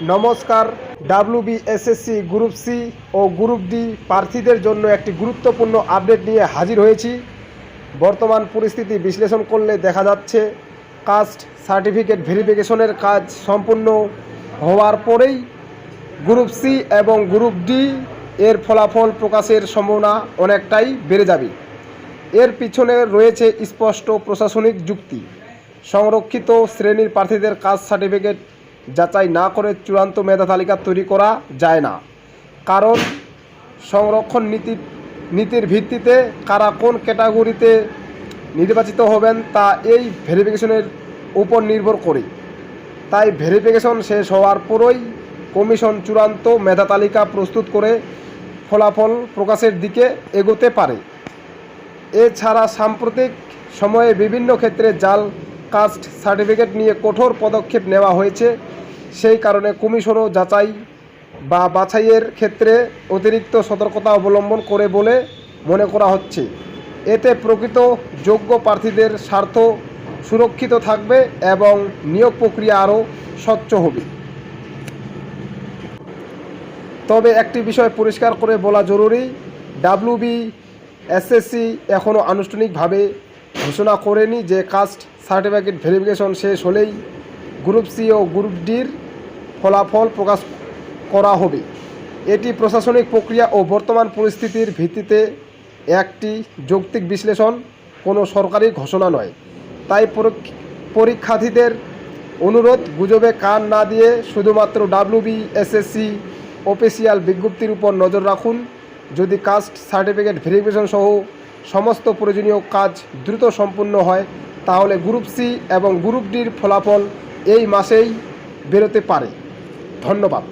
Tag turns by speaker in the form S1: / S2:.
S1: নমস্কার। WBSSC group C ও group D প্রার্থীদের জন্য একটি গুরুত্বপূর্ণ আপডেট নিয়ে হাজির হয়েছি। বর্তমান পরিস্থিতি বিশ্লেষণ করলে দেখা যাচ্ছে কাস্ট সার্টিফিকেট ভেরিফিকেশনের কাজ সম্পূর্ণ হওয়ার পরেই গ্রুপ সি এবং গ্রুপ ডি এর ফলাফল প্রকাশের সম্ভাবনা অনেকটাই বেড়ে যাবে। এর পিছনে রয়েছে স্পষ্ট প্রশাসনিক যুক্তি। সংরক্ষিত শ্রেণীর প্রার্থীদের কাস্ট সার্টিফিকেট যাচাই না করে চূড়ান্ত মেধা তালিকা তৈরি করা যায় না, কারণ সংরক্ষণ নীতির ভিত্তিতে কারা কোন ক্যাটাগরিতে নির্বাচিত হবেন তা এই ভেরিফিকেশনের উপর নির্ভর করে। তাই ভেরিফিকেশন শেষ হওয়ার পরই কমিশন চূড়ান্ত মেধা তালিকা প্রস্তুত করে ফলাফল প্রকাশের দিকে এগোতে পারে। এছাড়া সাম্প্রতিক সময়ে বিভিন্ন ক্ষেত্রে জাল কাস্ট সার্টিফিকেট নিয়ে কঠোর পদক্ষেপ নেওয়া হয়েছে। সেই কারণে কমিশনও যাচাই বা বাছাইয়ের ক্ষেত্রে অতিরিক্ত সতর্কতা অবলম্বন করে বলে মনে করা হচ্ছে। এতে প্রকৃত যোগ্য প্রার্থীদের স্বার্থ সুরক্ষিত থাকবে এবং নিয়োগ প্রক্রিয়া আরও স্বচ্ছ হবে। তবে একটি বিষয় পরিষ্কার করে বলা জরুরি, ডাব্লিউবিএসএসসি এখনও আনুষ্ঠানিকভাবে ঘোষণা করেনি যে কাস্ট সার্টিফিকেট ভেরিফিকেশন শেষ হলেই গ্রুপ সি ও গ্রুপ ডির ফলাফল প্রকাশ করা হবে। এটি প্রশাসনিক প্রক্রিয়া ও বর্তমান পরিস্থিতির ভিত্তিতে একটি যৌক্তিক বিশ্লেষণ, কোনো সরকারি ঘোষণা নয়। তাই পরীক্ষার্থীদের অনুরোধ, গুজবে কান না দিয়ে শুধুমাত্র ডাব্লিউবিএসএসসি অফিসিয়াল বিজ্ঞপ্তির উপর নজর রাখুন। যদি কাস্ট সার্টিফিকেট ভেরিফিকেশন সহ সমস্ত প্রয়োজনীয় কাজ দ্রুত সম্পূর্ণ হয়, তাহলে গ্রুপ সি এবং গ্রুপ ডির ফলাফল এই মাসেই বেরোতে পারে। ধন্যবাদ।